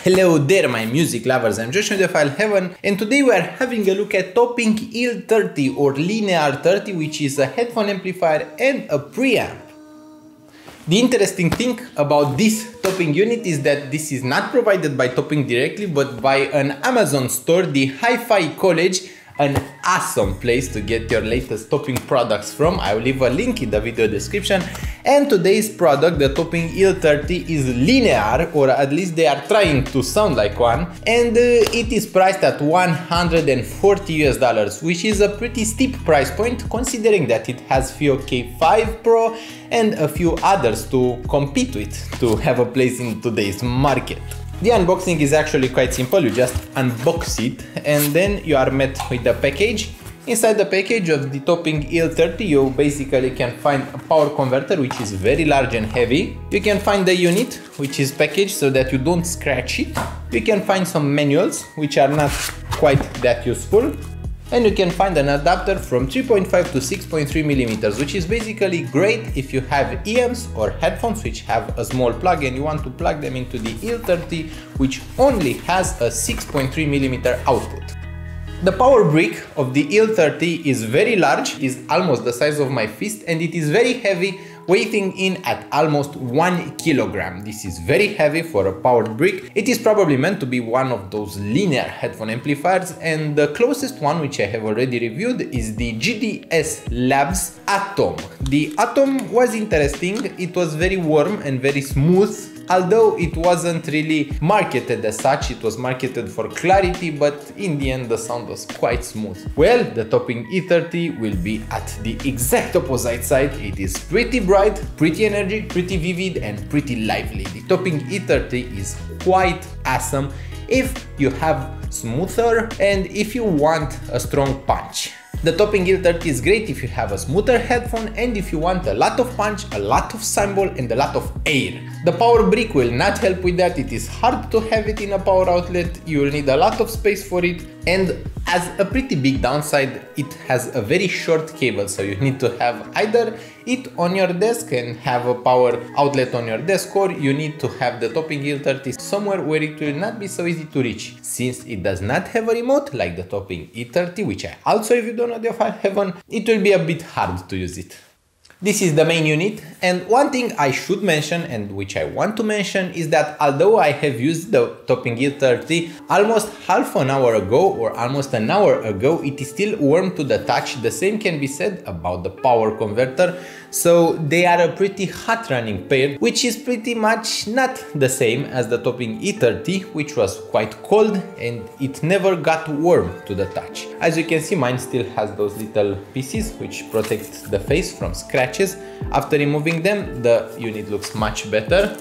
Hello there my music lovers, I'm Josh Audiophile Heaven, and today we are having a look at Topping L30 or Linear 30, which is a headphone amplifier and a preamp. The interesting thing about this Topping unit is that this is not provided by Topping directly, but by an Amazon store, the Hi-Fi College, an awesome place to get your latest Topping products from. I will leave a link in the video description. And today's product, the Topping L30, is linear, or at least they are trying to sound like one, and it is priced at $140 US, which is a pretty steep price point considering that it has FiOK 5 Pro and a few others to compete with to have a place in today's market. The unboxing is actually quite simple. You just unbox it and then you are met with the package. Inside the package of the Topping L30 you basically can find a power converter, which is very large and heavy. You can find the unit, which is packaged so that you don't scratch it. You can find some manuals, which are not quite that useful. And you can find an adapter from 3.5 to 6.3 millimeters, which is basically great if you have EMs or headphones which have a small plug and you want to plug them into the L30, which only has a 6.3 millimeter output. The power brick of the L30 is very large, is almost the size of my fist, and it is very heavy, weighing in at almost 1 kilogram. This is very heavy for a powered brick. It is probably meant to be one of those linear headphone amplifiers, and the closest one, which I have already reviewed, is the GDS Labs Atom. The Atom was interesting. It was very warm and very smooth, although it wasn't really marketed as such. It was marketed for clarity, but in the end the sound was quite smooth. Well, the Topping L30 will be at the exact opposite side. It is pretty bright, pretty energetic, pretty vivid, and pretty lively. The Topping L30 is quite awesome if you have smoother and if you want a strong punch. The Topping L30 is great if you have a smoother headphone and if you want a lot of punch, a lot of cymbal, and a lot of air. The power brick will not help with that. It is hard to have it in a power outlet. You will need a lot of space for it, and as a pretty big downside, it has a very short cable, so you need to have either it on your desk and have a power outlet on your desk, or you need to have the Topping L30 somewhere where it will not be so easy to reach. Since it does not have a remote like the Topping L30, which I also reviewed on Audiophile Heaven, it will be a bit hard to use it. This is the main unit, and one thing I should mention, and which I want to mention, is that although I have used the Topping L30 almost half an hour ago or almost an hour ago, it is still warm to the touch. The same can be said about the power converter, so they are a pretty hot running pair, which is pretty much not the same as the Topping L30, which was quite cold and it never got warm to the touch. As you can see, mine still has those little pieces which protect the face from scratches. After removing them, the unit looks much better.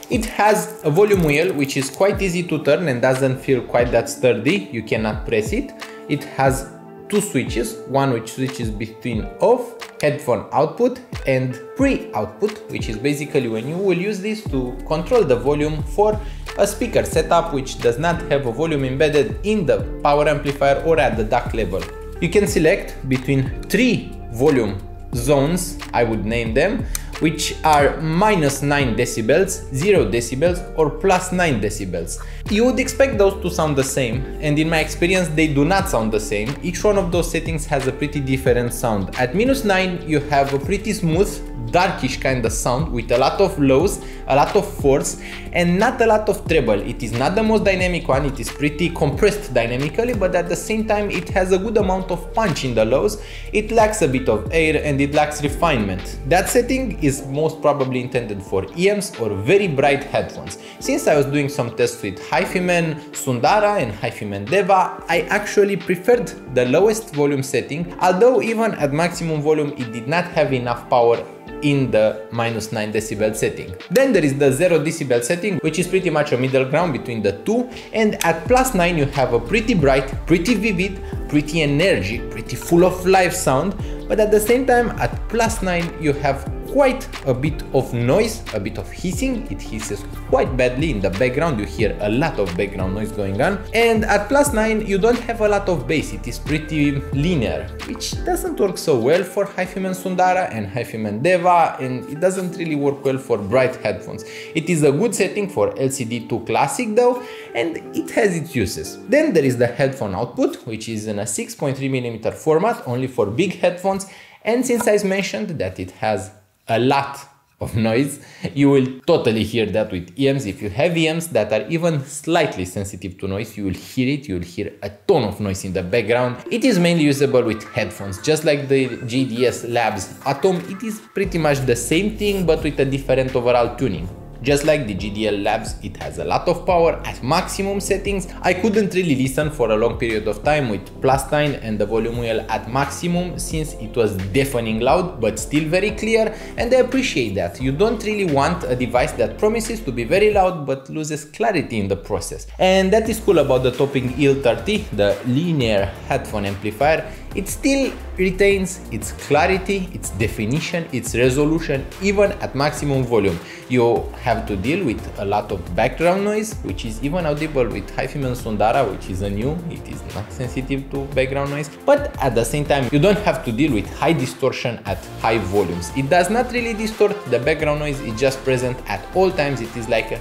It has a volume wheel, which is quite easy to turn and doesn't feel quite that sturdy. You cannot press it. It has two switches, one which switches between off, headphone output, and pre-output, which is basically when you will use this to control the volume for a speaker setup which does not have a volume embedded in the power amplifier or at the DAC level. You can select between 3 volume zones, I would name them, which are -9 decibels, 0 decibels, or +9 decibels. You would expect those to sound the same, and in my experience they do not sound the same. Each one of those settings has a pretty different sound. At -9 you have a pretty smooth, darkish kind of sound with a lot of lows, a lot of fourths, and not a lot of treble. It is not the most dynamic one, it is pretty compressed dynamically, but at the same time it has a good amount of punch in the lows. It lacks a bit of air and it lacks refinement. That setting is most probably intended for EMs or very bright headphones. Since I was doing some tests with HiFiMan Sundara and HiFiMan Deva, I actually preferred the lowest volume setting, although even at maximum volume it did not have enough power in the -9 decibel setting. Then there is the 0 decibel setting, which is pretty much a middle ground between the two, and at +9 you have a pretty bright, pretty vivid, pretty energetic, pretty full of life sound, but at the same time at +9 you have quite a bit of noise, a bit of hissing. It hisses quite badly in the background, you hear a lot of background noise going on. And at +9 you don't have a lot of bass, it is pretty linear, which doesn't work so well for HiFiMan Sundara and HiFiMan Deva, and it doesn't really work well for bright headphones. It is a good setting for LCD2 Classic though, and it has its uses. Then there is the headphone output, which is in a 6.3mm format, only for big headphones, and since I mentioned that it has a lot of noise, you will totally hear that with EMs. If you have EMs that are even slightly sensitive to noise, you will hear it, you will hear a ton of noise in the background. It is mainly usable with headphones, just like the GDS Labs Atom. It is pretty much the same thing, but with a different overall tuning. Just like the GDL Labs, it has a lot of power at maximum settings. I couldn't really listen for a long period of time with +9 and the volume wheel at maximum, since it was deafening loud but still very clear, and I appreciate that. You don't really want a device that promises to be very loud but loses clarity in the process. And that is cool about the Topping L30, the linear headphone amplifier. It still retains its clarity, its definition, its resolution, even at maximum volume. You have to deal with a lot of background noise, which is even audible with HiFiMan Sundara, which is a new, it is not sensitive to background noise. But at the same time, you don't have to deal with high distortion at high volumes. It does not really distort the background noise, it's just present at all times. It is like a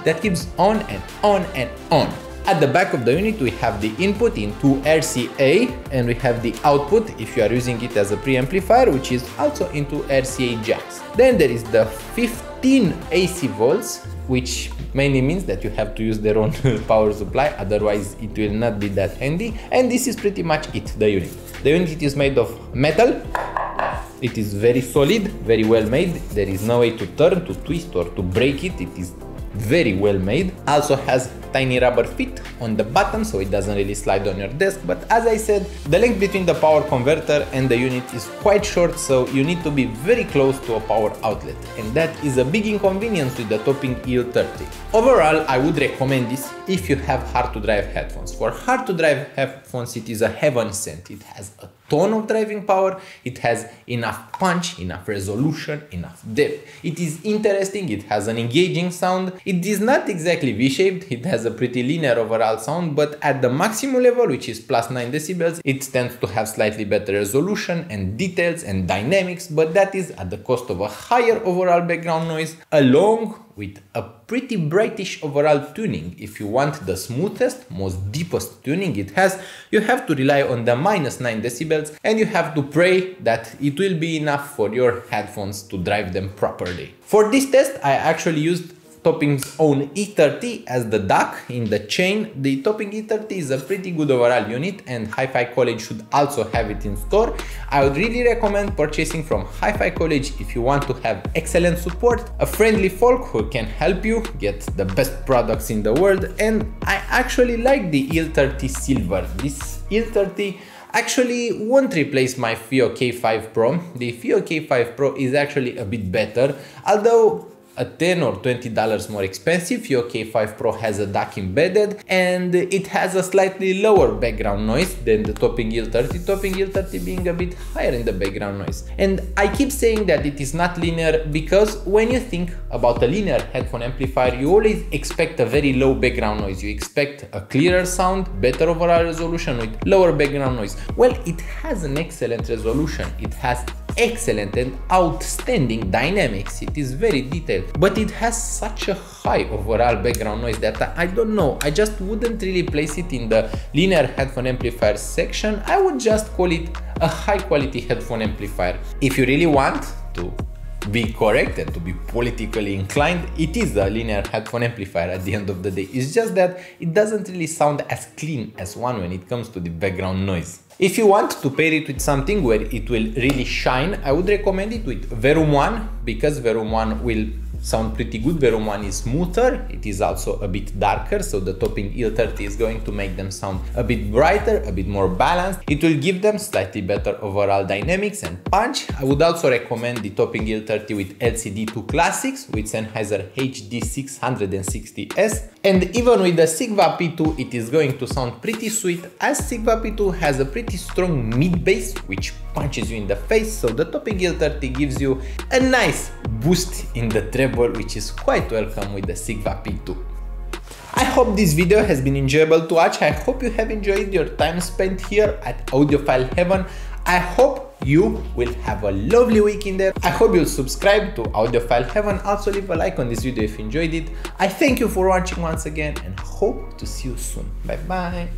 that keeps on and on and on. At the back of the unit we have the input into RCA, and we have the output if you are using it as a preamplifier, which is also into RCA jacks. Then there is the 15 AC volts, which mainly means that you have to use their own power supply, otherwise it will not be that handy. And this is pretty much it, the unit. The unit is made of metal. It is very solid, very well made. There is no way to turn, to twist or to break it. It is very well made. Also has tiny rubber feet on the bottom, so it doesn't really slide on your desk. But as I said, the length between the power converter and the unit is quite short, so you need to be very close to a power outlet, and that is a big inconvenience with the Topping L30. Overall, I would recommend this if you have hard to drive headphones. For hard to drive headphones, it is a heaven sent. It has a ton of driving power, it has enough punch, enough resolution, enough depth. It is interesting, it has an engaging sound. It is not exactly V-shaped, it has a pretty linear overall sound, but at the maximum level, which is +9 decibels, it tends to have slightly better resolution and details and dynamics, but that is at the cost of a higher overall background noise, along with a pretty brightish overall tuning. If you want the smoothest, most deepest tuning it has, you have to rely on the -9 decibels, and you have to pray that it will be enough for your headphones to drive them properly. For this test, I actually used Topping's own E30 as the DAC in the chain. The Topping E30 is a pretty good overall unit, and Hi-Fi College should also have it in store. I would really recommend purchasing from Hi-Fi College if you want to have excellent support, a friendly folk who can help you get the best products in the world. And I actually like the L30 Silver. This L30 actually won't replace my FIO K5 Pro. The FIO K5 Pro is actually a bit better, although a $10 or $20 more expensive. FIO K5 Pro has a DAC embedded, and it has a slightly lower background noise than the Topping L30, Topping L30 being a bit higher in the background noise. And I keep saying that it is not linear because when you think about a linear headphone amplifier, you always expect a very low background noise. You expect a clearer sound, better overall resolution with lower background noise. Well, it has an excellent resolution. It has excellent and outstanding dynamics. It is very detailed, but it has such a high overall background noise that I don't know, I just wouldn't really place it in the linear headphone amplifier section. I would just call it a high quality headphone amplifier. If you really want to be correct and to be politically inclined, it is a linear headphone amplifier at the end of the day. It's just that it doesn't really sound as clean as one when it comes to the background noise. If you want to pair it with something where it will really shine, I would recommend it with Verum 1, because Verum 1 will sound pretty good. Verum 1 is smoother, it is also a bit darker, so the Topping L30 is going to make them sound a bit brighter, a bit more balanced. It will give them slightly better overall dynamics and punch. I would also recommend the Topping L30 with LCD2 Classics with Sennheiser HD660S, and even with the Sigma P2 it is going to sound pretty sweet, as Sigma P2 has a pretty pretty strong mid bass which punches you in the face, so the topping L30 gives you a nice boost in the treble, which is quite welcome with the Sigma P2. I hope this video has been enjoyable to watch. I hope you have enjoyed your time spent here at Audiophile Heaven. I hope you will have a lovely week in there. I hope you'll subscribe to Audiophile Heaven. Also leave a like on this video if you enjoyed it. I thank you for watching once again and hope to see you soon. Bye bye.